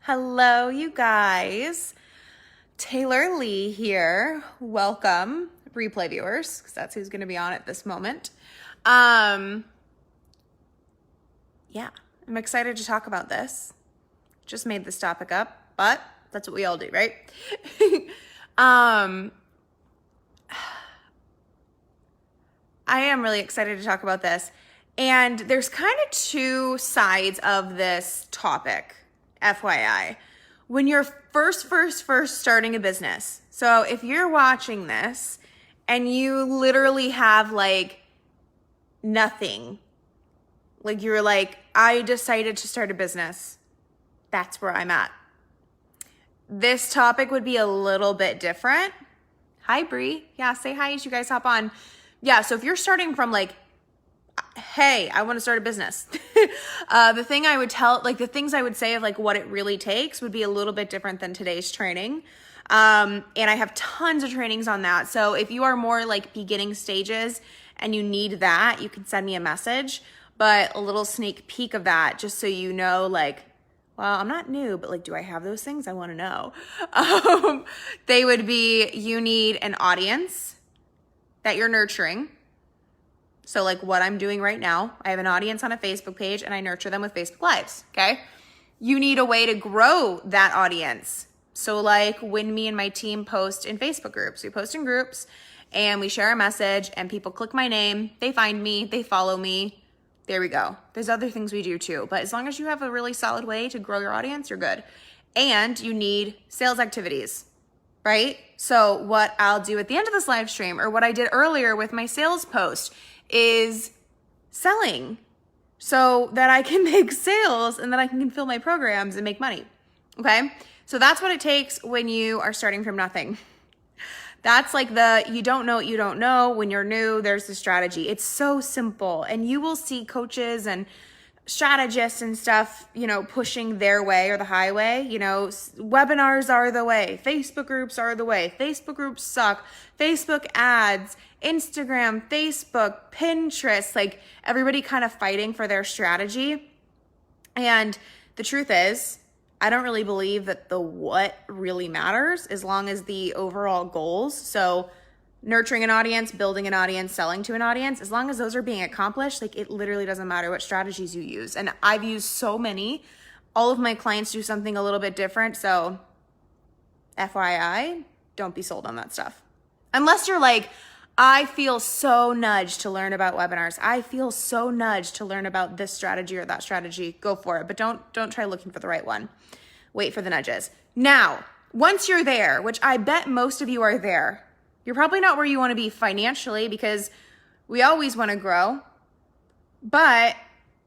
Hello, you guys. Taylor Lee here. Welcome, replay viewers, because that's who's going to be on at this moment. Yeah, I'm excited to talk about this. Just made this topic up, but that's what we all do, right? I am really excited to talk about this. And there's kind of two sides of this topic, FYI. When you're first starting a business. So if you're watching this and you literally have like nothing, like you're like, I decided to start a business. That's where I'm at. This topic would be a little bit different. Hi, Bree. Yeah, say hi as you guys hop on. Yeah, so if you're starting from like, hey, I want to start a business. The things I would say of like what it really takes would be a little bit different than today's training. And I have tons of trainings on that. So if you are more like beginning stages and you need that, you can send me a message, but a little sneak peek of that, just so you know, like, well, I'm not new, but like, do I have those things? I want to know. They would be, you need an audience that you're nurturing. So like what I'm doing right now, I have an audience on a Facebook page and I nurture them with Facebook Lives, okay? You need a way to grow that audience. So like when me and my team post in Facebook groups, we post in groups and we share a message and people click my name, they find me, they follow me. There we go. There's other things we do too, but as long as you have a really solid way to grow your audience, you're good. And you need sales activities, right? So what I'll do at the end of this live stream, or what I did earlier with my sales post, is selling so that I can make sales and that I can fill my programs and make money. Okay. So that's what it takes when you are starting from nothing. That's like you don't know what you don't know. When you're new, there's the strategy. It's so simple. And you will see coaches and strategists and stuff, pushing their way or the highway. Webinars are the way. Facebook groups are the way. Facebook groups suck. Facebook ads, Instagram, Facebook, Pinterest, like everybody kind of fighting for their strategy. And the truth is, I don't really believe that the what really matters as long as the overall goals. So nurturing an audience, building an audience, selling to an audience, as long as those are being accomplished, like it literally doesn't matter what strategies you use. And I've used so many. All of my clients do something a little bit different. So FYI, don't be sold on that stuff. Unless you're like, I feel so nudged to learn about webinars. I feel so nudged to learn about this strategy or that strategy. Go for it. But don't try looking for the right one. Wait for the nudges. Now, once you're there, which I bet most of you are there, you're probably not where you want to be financially because we always want to grow, but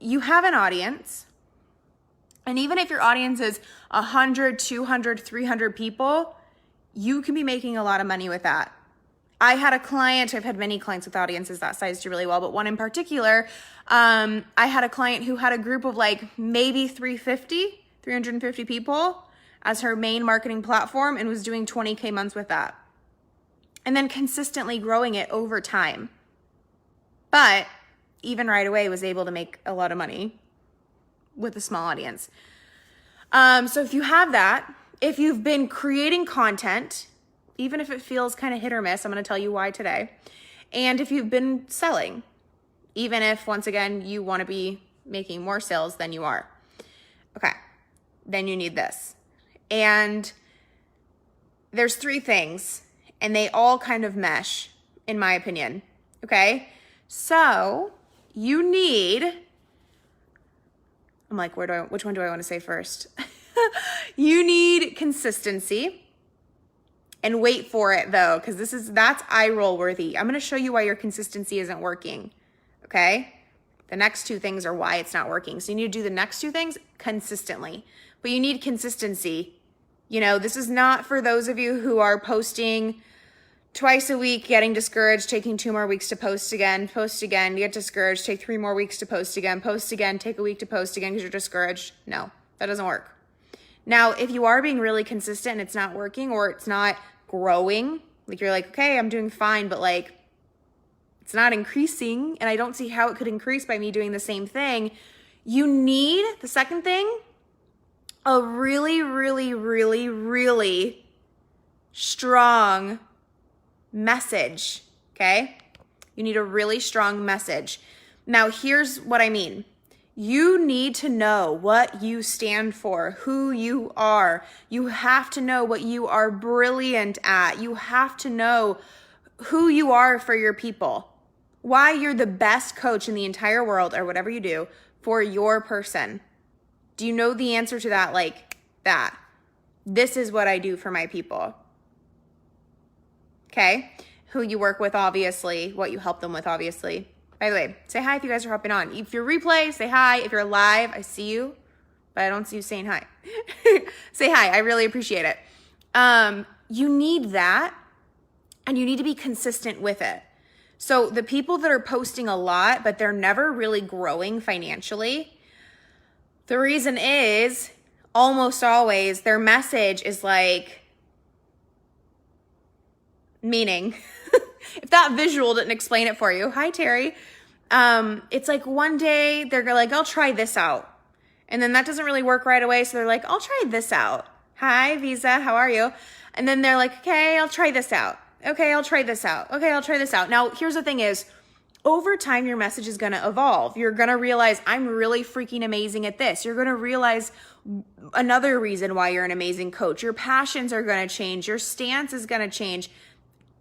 you have an audience. And even if your audience is 100, 200, 300 people, you can be making a lot of money with that. I had a client, I've had many clients with audiences that size do really well, but one in particular, I had a client who had a group of like maybe 350 people as her main marketing platform and was doing 20K months with that. And then consistently growing it over time. But even right away was able to make a lot of money with a small audience. So if you have that, if you've been creating content, even if it feels kind of hit or miss, I'm going to tell you why today. And if you've been selling, even if, once again, you want to be making more sales than you are. Okay, then you need this. And there's three things, and they all kind of mesh, in my opinion. Okay, so you need, I'm like, which one do I want to say first? You need consistency. And wait for it though, because that's eye roll worthy. I'm going to show you why your consistency isn't working. Okay. The next two things are why it's not working. So you need to do the next two things consistently, but you need consistency. This is not for those of you who are posting twice a week, getting discouraged, taking 2 more weeks to post again, get discouraged, take 3 more weeks to post again, take a week to post again because you're discouraged. No, that doesn't work. Now, if you are being really consistent and it's not working or it's not growing, like you're like, okay, I'm doing fine, but like it's not increasing and I don't see how it could increase by me doing the same thing. The second thing a really, really, really, really strong message, okay? You need a really strong message. Now, here's what I mean. You need to know what you stand for, who you are. You have to know what you are brilliant at. You have to know who you are for your people, why you're the best coach in the entire world or whatever you do for your person. Do you know the answer to that? Like that. This is what I do for my people. Okay? Who you work with, obviously. What you help them with, obviously. By the way, say hi if you guys are hopping on. If you're replay, say hi. If you're live, I see you, but I don't see you saying hi. Say hi. I really appreciate it. You need that, and you need to be consistent with it. So the people that are posting a lot, but they're never really growing financially, the reason is almost always their message is like, meaning, if that visual didn't explain it for you, hi Terry. It's like one day they're like, I'll try this out. And then that doesn't really work right away. So they're like, I'll try this out. Hi Visa, how are you? And then they're like, okay, I'll try this out. Okay, I'll try this out. Okay, I'll try this out. Now, here's the thing is, over time, your message is going to evolve. You're going to realize I'm really freaking amazing at this. You're going to realize another reason why you're an amazing coach. Your passions are going to change. Your stance is going to change.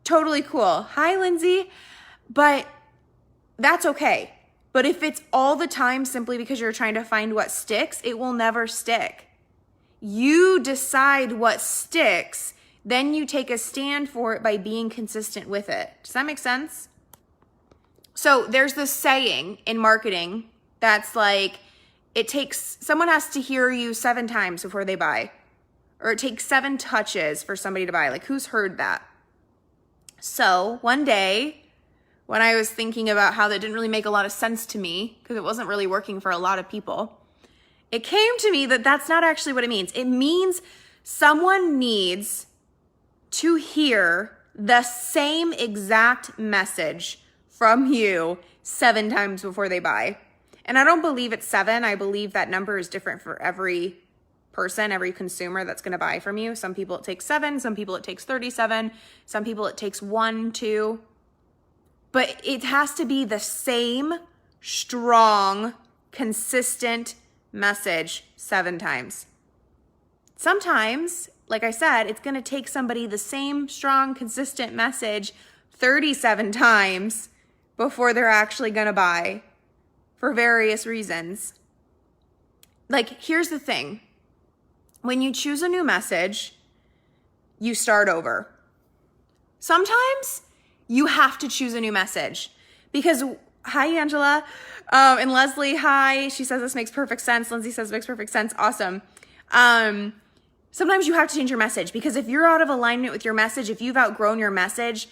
Totally cool. Hi, Lindsay. But that's okay. But if it's all the time simply because you're trying to find what sticks, it will never stick. You decide what sticks, then you take a stand for it by being consistent with it. Does that make sense? So there's this saying in marketing that's like, someone has to hear you 7 times before they buy. Or it takes 7 touches for somebody to buy. Like, who's heard that? So one day, when I was thinking about how that didn't really make a lot of sense to me, because it wasn't really working for a lot of people, it came to me that that's not actually what it means. It means someone needs to hear the same exact message from you 7 times before they buy. And I don't believe it's 7. I believe that number is different for every person, every consumer that's going to buy from you. Some people it takes 7, some people it takes 37, some people it takes 1, 2. But it has to be the same strong, consistent message 7 times. Sometimes, like I said, it's going to take somebody the same strong, consistent message 37 times before they're actually going to buy for various reasons. Like, here's the thing. When you choose a new message, you start over. Sometimes you have to choose a new message because, hi, Angela. And Leslie, hi. She says this makes perfect sense. Lindsay says it makes perfect sense. Awesome. Sometimes you have to change your message because if you're out of alignment with your message, if you've outgrown your message,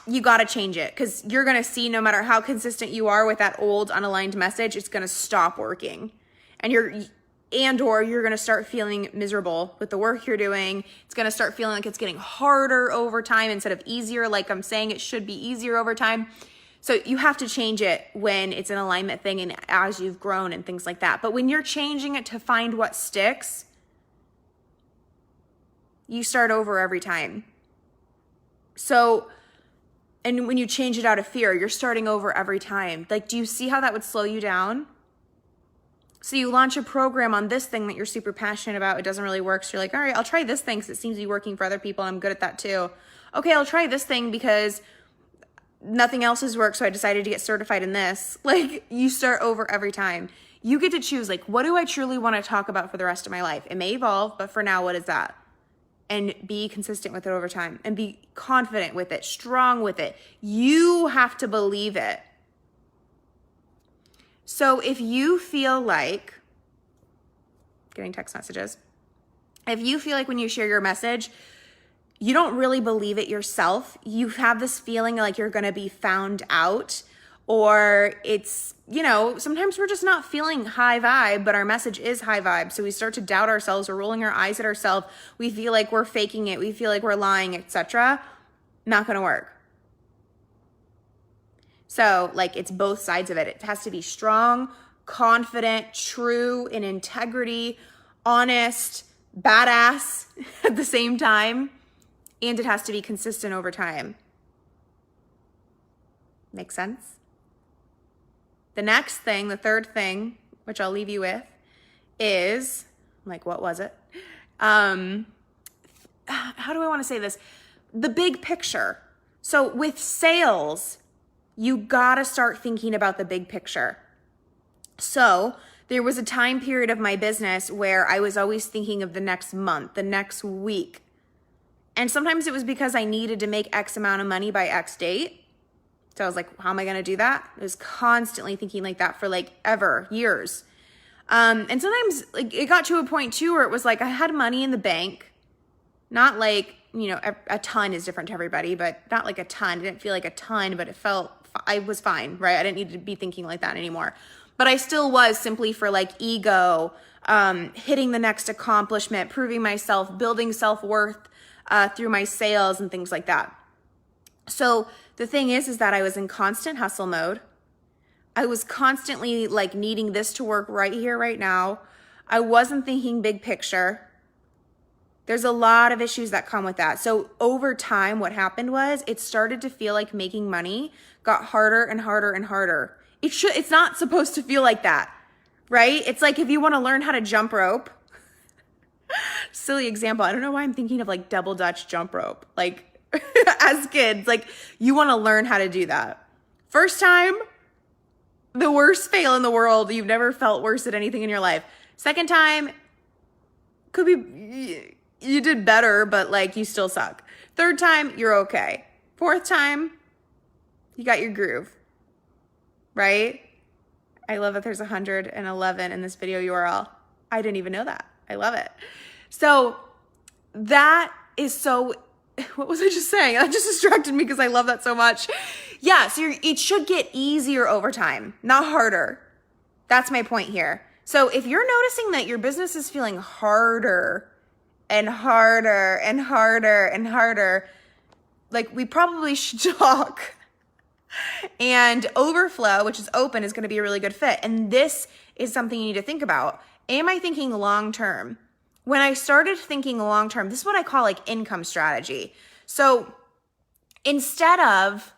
you got to change it because you're going to see no matter how consistent you are with that old unaligned message, it's going to stop working. And you're going to start feeling miserable with the work you're doing. It's going to start feeling like it's getting harder over time instead of easier. Like I'm saying, it should be easier over time. So you have to change it when it's an alignment thing and as you've grown and things like that. But when you're changing it to find what sticks, you start over every time. So, and when you change it out of fear, you're starting over every time. Like, do you see how that would slow you down? So you launch a program on this thing that you're super passionate about. It doesn't really work. So you're like, all right, I'll try this thing because it seems to be working for other people. And I'm good at that too. Okay, I'll try this thing because nothing else has worked. So I decided to get certified in this. Like, you start over every time. You get to choose, like, what do I truly want to talk about for the rest of my life? It may evolve, but for now, what is that? And be consistent with it over time and be confident with it, strong with it. You have to believe it. So if you feel like, getting text messages, if you feel like when you share your message, you don't really believe it yourself, you have this feeling like you're going to be found out, or it's, sometimes we're just not feeling high vibe, but our message is high vibe. So we start to doubt ourselves. We're rolling our eyes at ourselves. We feel like we're faking it. We feel like we're lying, etc. Not going to work. So like it's both sides of it. It has to be strong, confident, true, in integrity, honest, badass at the same time. And it has to be consistent over time. Make sense? The next thing, the third thing, which I'll leave you with, is, like, what was it? How do I want to say this? The big picture. So with sales, you gotta start thinking about the big picture. So there was a time period of my business where I was always thinking of the next month, the next week. And sometimes it was because I needed to make X amount of money by X date. So I was like, how am I going to do that? I was constantly thinking like that for like ever, years. And sometimes like it got to a point too where it was like I had money in the bank, not like, you know, a ton is different to everybody, but not like a ton. It didn't feel like a ton, but it felt, I was fine, right? I didn't need to be thinking like that anymore. But I still was, simply for like ego, hitting the next accomplishment, proving myself, building self-worth through my sales and things like that. So the thing is that I was in constant hustle mode. I was constantly like needing this to work right here, right now. I wasn't thinking big picture. There's a lot of issues that come with that. So over time, what happened was it started to feel like making money got harder and harder and harder. It's not supposed to feel like that, right? It's like if you want to learn how to jump rope, silly example. I don't know why I'm thinking of like double Dutch jump rope. Like as kids, like you want to learn how to do that. First time, the worst fail in the world. You've never felt worse at anything in your life. Second time, could be, you did better, but like you still suck. Third time, you're okay. Fourth time, you got your groove, right? I love that there's 111 in this video URL. I didn't even know that. I love it. So that is so, what was I just saying? That just distracted me because I love that so much. Yeah, so it should get easier over time, not harder. That's my point here. So if you're noticing that your business is feeling harder and harder and harder and harder, like we probably should talk. And overflow, which is open, is going to be a really good fit. And this is something you need to think about. Am I thinking long-term? When I started thinking long-term, this is what I call like income strategy. So instead of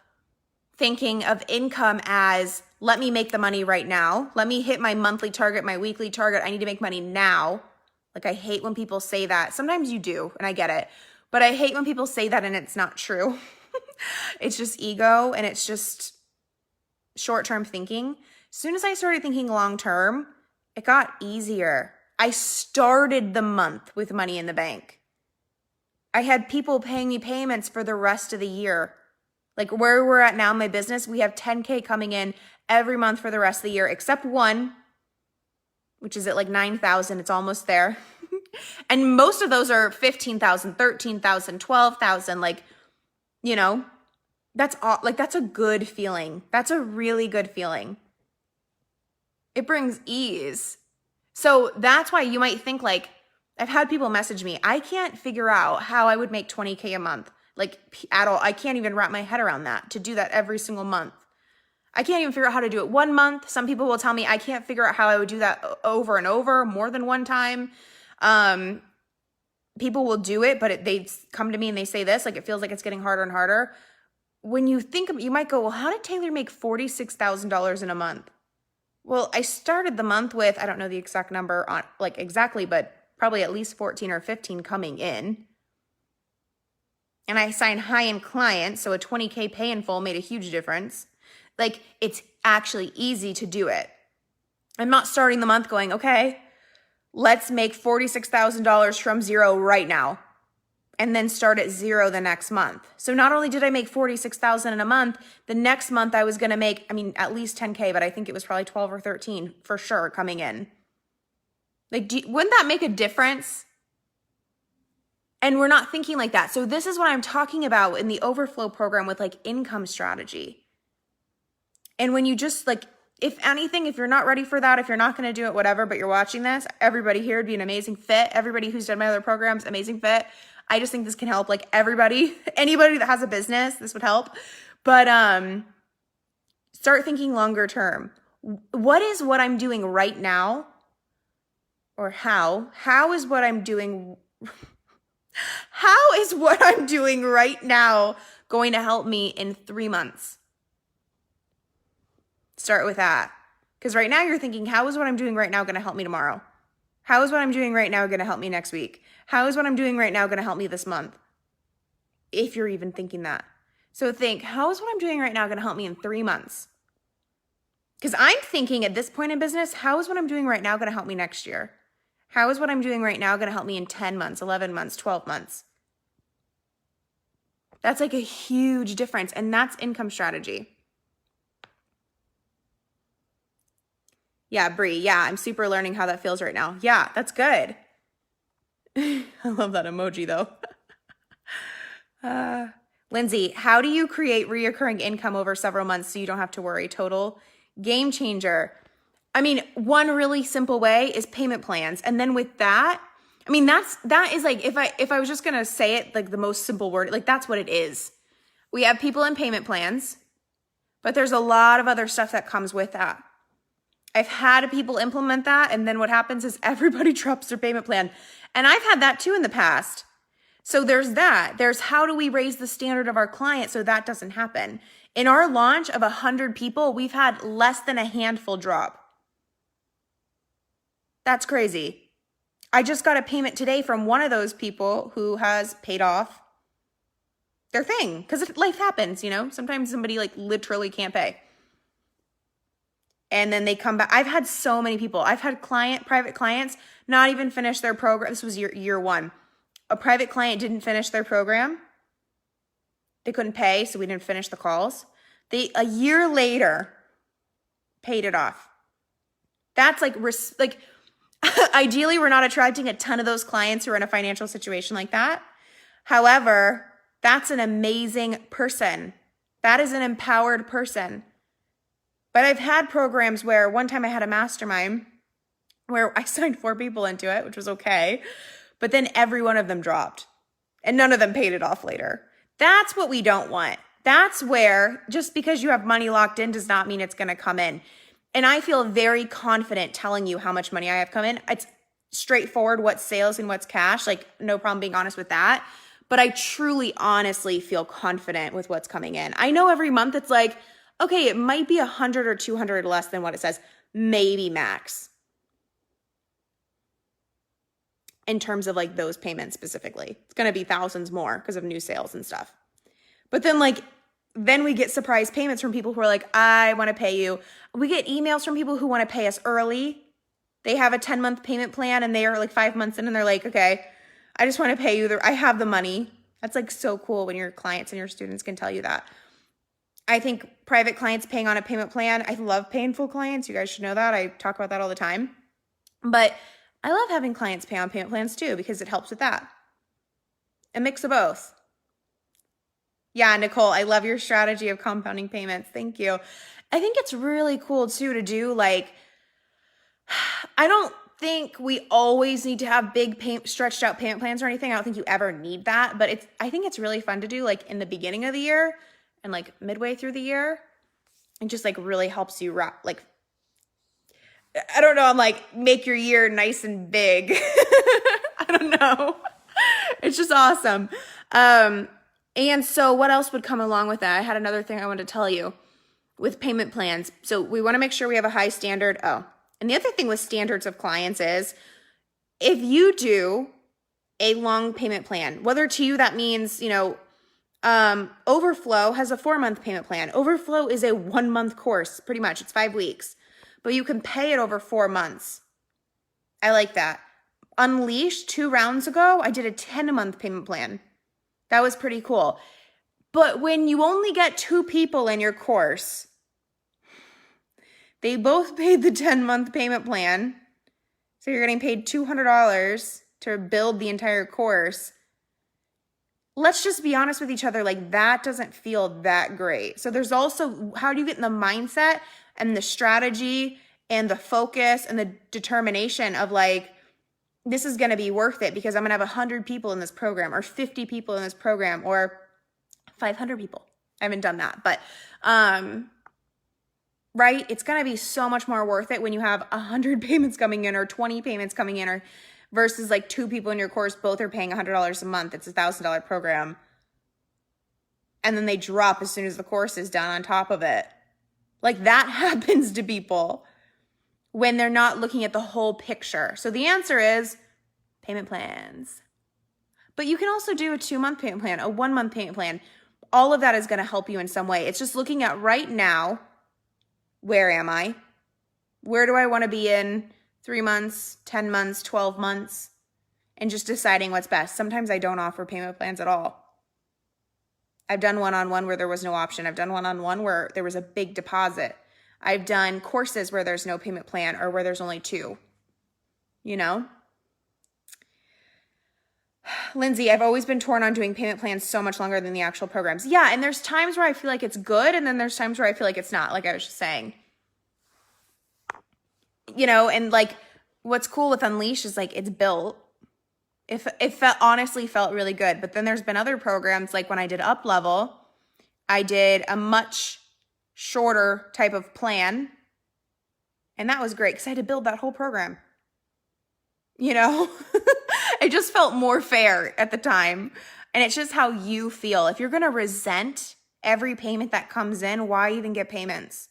thinking of income as, let me make the money right now, let me hit my monthly target, my weekly target, I need to make money now. Like I hate when people say that. Sometimes you do, and I get it. But I hate when people say that and it's not true. It's just ego and it's just short-term thinking. As soon as I started thinking long-term, it got easier. I started the month with money in the bank. I had people paying me payments for the rest of the year. Like where we're at now in my business, we have 10K coming in every month for the rest of the year, except one, which is at like 9,000. It's almost there. And most of those are 15,000, 13,000, 12,000. Like, you know, that's all, like, that's a good feeling. That's a really good feeling. It brings ease. So that's why you might think like, I've had people message me, I can't figure out how I would make 20K a month, like at all. I can't even wrap my head around that, to do that every single month. I can't even figure out how to do it one month. Some people will tell me I can't figure out how I would do that over and over, more than one time. People will do it, but they come to me and they say this, like it feels like it's getting harder and harder. When you think of, you might go, well, how did Taylor make $46,000 in a month? Well, I started the month with, I don't know the exact number on like exactly, but probably at least 14 or 15 coming in. And I signed high-end clients, so a 20K pay in full made a huge difference. Like it's actually easy to do it. I'm not starting the month going, okay, let's make $46,000 from zero right now, and then start at zero the next month. So not only did I make $46,000 in a month, the next month I was going to make, at least 10K, but I think it was probably 12 or 13 for sure coming in. Like, wouldn't that make a difference? And we're not thinking like that. So this is what I'm talking about in the overflow program with like income strategy. And when you just like, if anything, if you're not ready for that, if you're not going to do it, whatever, but you're watching this, everybody here would be an amazing fit. Everybody who's done my other programs, amazing fit. I just think this can help like everybody, anybody that has a business, this would help. But start thinking longer term. What is what I'm doing right now? Or how is what I'm doing how is what I'm doing right now going to help me in 3 months? Start with that. Because right now you're thinking, how is what I'm doing right now going to help me tomorrow? How is what I'm doing right now going to help me next week? How is what I'm doing right now going to help me this month? If you're even thinking that. So think, how is what I'm doing right now going to help me in 3 months? Because I'm thinking at this point in business, how is what I'm doing right now going to help me next year? How is what I'm doing right now going to help me in 10 months, 11 months, 12 months? That's like a huge difference. And that's income strategy. Yeah, Bree. Yeah, I'm super learning how that feels right now. Yeah, that's good. I love that emoji though. Lindsay, how do you create reoccurring income over several months so you don't have to worry? Total game changer. I mean, one really simple way is payment plans. And then with that, I mean, that is like, if I was just going to say it like the most simple word, like that's what it is. We have people in payment plans, but there's a lot of other stuff that comes with that. I've had people implement that, and then what happens is everybody drops their payment plan. And I've had that too in the past. So there's that. There's how do we raise the standard of our client so that doesn't happen. In our launch of 100 people, we've had less than a handful drop. That's crazy. I just got a payment today from one of those people who has paid off their thing because life happens, you know. Sometimes somebody like literally can't pay. And then they come back. I've had so many people. I've had private clients not even finish their program. This was year one. A private client didn't finish their program. They couldn't pay, so we didn't finish the calls. They, a year later, paid it off. That's like ideally, we're not attracting a ton of those clients who are in a financial situation like that. However, that's an amazing person. That is an empowered person. But I've had programs where one time I had a mastermind where I signed 4 people into it, which was okay. But then every one of them dropped and none of them paid it off later. That's what we don't want. That's where just because you have money locked in does not mean it's going to come in. And I feel very confident telling you how much money I have come in. It's straightforward what's sales and what's cash. Like no problem being honest with that. But I truly, honestly feel confident with what's coming in. I know every month it's like, okay, it might be 100 or 200 less than what it says, maybe max. In terms of like those payments specifically, it's going to be thousands more because of new sales and stuff. But then we get surprise payments from people who are like, I want to pay you. We get emails from people who want to pay us early. They have a 10-month payment plan and they are like 5 months in and they're like, okay, I just want to pay you. I have the money. That's like so cool when your clients and your students can tell you that. I think private clients paying on a payment plan. I love paying full clients. You guys should know that. I talk about that all the time. But I love having clients pay on payment plans too because it helps with that. A mix of both. Yeah, Nicole, I love your strategy of compounding payments. Thank you. I think it's really cool too to do like, I don't think we always need to have big stretched out payment plans or anything. I don't think you ever need that, but I think it's really fun to do like in the beginning of the year and like midway through the year. It just like really helps you I don't know, I'm like, make your year nice and big. I don't know. It's just awesome. And so what else would come along with that? I had another thing I wanted to tell you with payment plans. So we want to make sure we have a high standard. Oh, and the other thing with standards of clients is if you do a long payment plan, whether to you that means, Overflow has a 4-month payment plan. Overflow is a 1-month course, pretty much. It's 5 weeks. But you can pay it over 4 months. I like that. Unleashed 2 rounds ago, I did a 10-month payment plan. That was pretty cool. But when you only get 2 people in your course, they both paid the 10-month payment plan. So you're getting paid $200 to build the entire course. Let's just be honest with each other. Like that doesn't feel that great. So there's also, how do you get in the mindset and the strategy and the focus and the determination of like, this is going to be worth it because I'm going to have 100 people in this program or 50 people in this program or 500 people. I haven't done that, but right? It's going to be so much more worth it when you have 100 payments coming in or 20 payments coming in, or versus like 2 people in your course, both are paying $100 a month. It's a $1,000 program. And then they drop as soon as the course is done on top of it. Like that happens to people when they're not looking at the whole picture. So the answer is payment plans. But you can also do a 2-month payment plan, a 1-month payment plan. All of that is going to help you in some way. It's just looking at right now, where am I? Where do I want to be in 3 months, 10 months, 12 months? And just deciding what's best. Sometimes I don't offer payment plans at all. I've done one-on-one where there was no option. I've done one-on-one where there was a big deposit. I've done courses where there's no payment plan or where there's only 2, you know? Lindsay, I've always been torn on doing payment plans so much longer than the actual programs. Yeah, and there's times where I feel like it's good, and then there's times where I feel like it's not, like I was just saying. You know, and like what's cool with Unleash is like it's built. It honestly felt really good. But then there's been other programs, like when I did Up Level, I did a much shorter type of plan. And that was great because I had to build that whole program. You know, it just felt more fair at the time. And it's just how you feel. If you're going to resent every payment that comes in, why even get payments?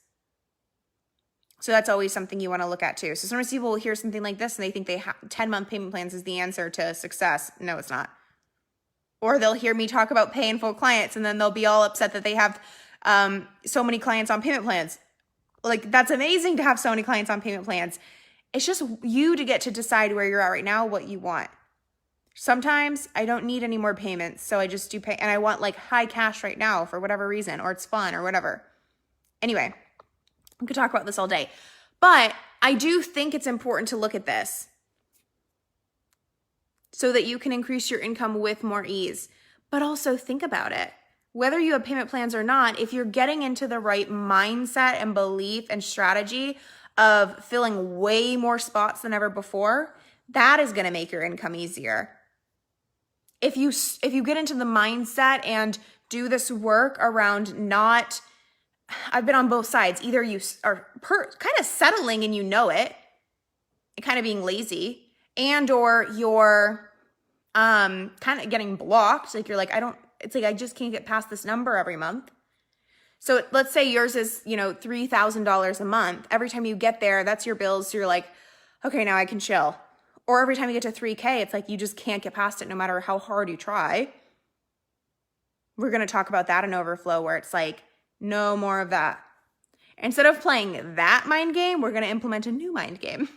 So that's always something you want to look at too. So sometimes people will hear something like this and they think 10-month payment plans is the answer to success. No, it's not. Or they'll hear me talk about pay in full clients and then they'll be all upset that they have so many clients on payment plans. Like, that's amazing to have so many clients on payment plans. It's just you to get to decide where you're at right now, what you want. Sometimes I don't need any more payments, so I just do pay, and I want like high cash right now for whatever reason, or it's fun or whatever. Anyway, we could talk about this all day, but I do think it's important to look at this so that you can increase your income with more ease. But also think about it. Whether you have payment plans or not, if you're getting into the right mindset and belief and strategy of filling way more spots than ever before, that is going to make your income easier. If you get into the mindset and do this work around not, I've been on both sides. Either you are kind of settling and you know it, and kind of being lazy, and or you're kind of getting blocked. Like you're like, it's like I just can't get past this number every month. So let's say yours is, $3,000 a month. Every time you get there, that's your bills. So you're like, okay, now I can chill. Or every time you get to 3K, it's like you just can't get past it no matter how hard you try. We're going to talk about that in Overflow, where it's like, no more of that. Instead of playing that mind game, we're going to implement a new mind game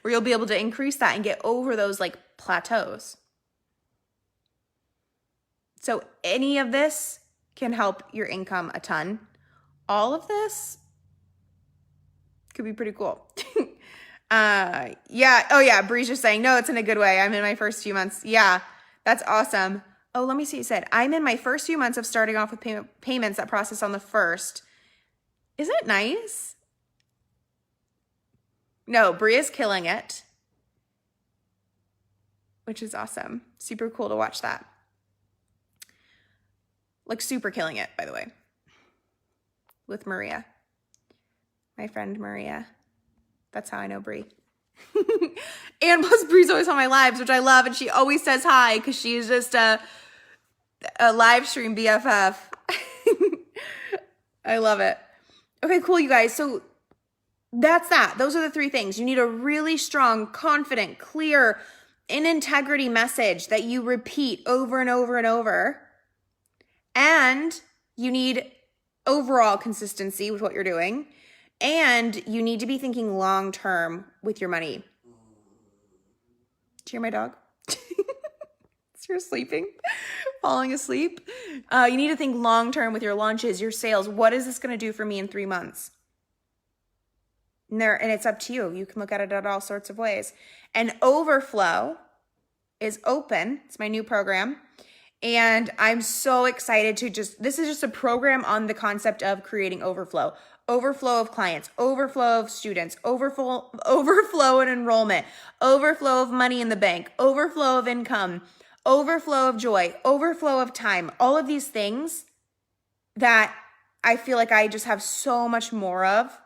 where you'll be able to increase that and get over those like plateaus. So any of this can help your income a ton. All of this could be pretty cool. Yeah. Oh yeah. Bree's just saying, no, it's in a good way. I'm in my first few months. Yeah, that's awesome. Oh, let me see. You said, I'm in my first few months of starting off with payments that process on the 1st. Isn't it nice? No, Bree is killing it, which is awesome. Super cool to watch that. Like super killing it, by the way, with Maria, my friend Maria. That's how I know Bree. And plus Bree's always on my lives, which I love. And she always says hi because she's just a live stream BFF. I love it. Okay, cool, you guys. So that's that. Those are the 3 things. You need a really strong, confident, clear, in integrity message that you repeat over and over and over. And you need overall consistency with what you're doing. And you need to be thinking long-term with your money. Do you hear my dog? You're sleeping, falling asleep. You need to think long-term with your launches, your sales. What is this going to do for me in 3 months? And it's up to you. You can look at it at all sorts of ways. And Overflow is open. It's my new program. And I'm so excited to this is just a program on the concept of creating overflow. Overflow of clients, overflow of students, overflow in enrollment, overflow of money in the bank, overflow of income, overflow of joy, overflow of time. All of these things that I feel like I just have so much more of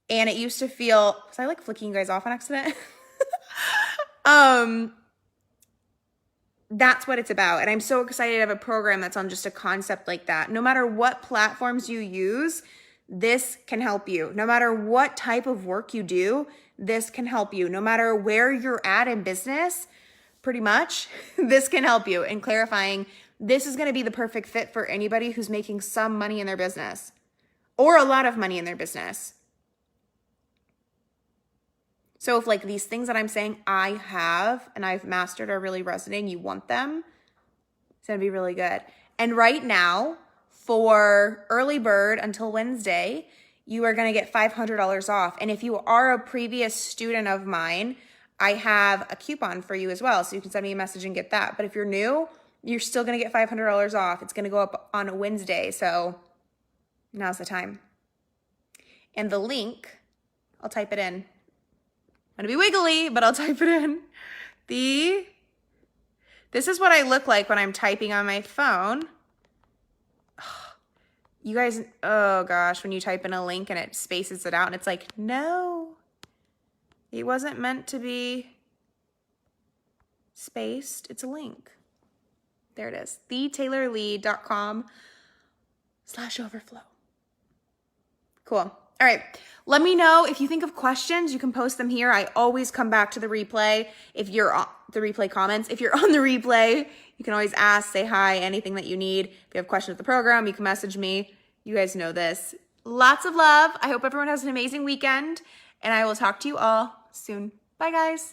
And it used to feel, was I like flicking you guys off on accident? That's what it's about. And I'm so excited to have a program that's on just a concept like that. No matter what platforms you use, this can help you. No matter what type of work you do, this can help you. No matter where you're at in business, pretty much, this can help you in clarifying this is going to be the perfect fit for anybody who's making some money in their business or a lot of money in their business. So if like these things that I'm saying I have and I've mastered are really resonating, you want them, it's going to be really good. And right now, for early bird until Wednesday, you are going to get $500 off. And if you are a previous student of mine, I have a coupon for you as well. So you can send me a message and get that. But if you're new, you're still going to get $500 off. It's going to go up on a Wednesday. So now's the time. And the link, I'll type it in. I'm going to be wiggly, but I'll type it in. This is what I look like when I'm typing on my phone. You guys, oh gosh, when you type in a link and it spaces it out and it's like, no, it wasn't meant to be spaced. It's a link. There it is. thetaylorlee.com/overflow. Cool. All right. Let me know if you think of questions. You can post them here. I always come back to the replay. If you're on the replay comments, if you're on the replay, you can always ask, say hi, anything that you need. If you have questions with the program, you can message me. You guys know this. Lots of love. I hope everyone has an amazing weekend, and I will talk to you all soon. Bye, guys.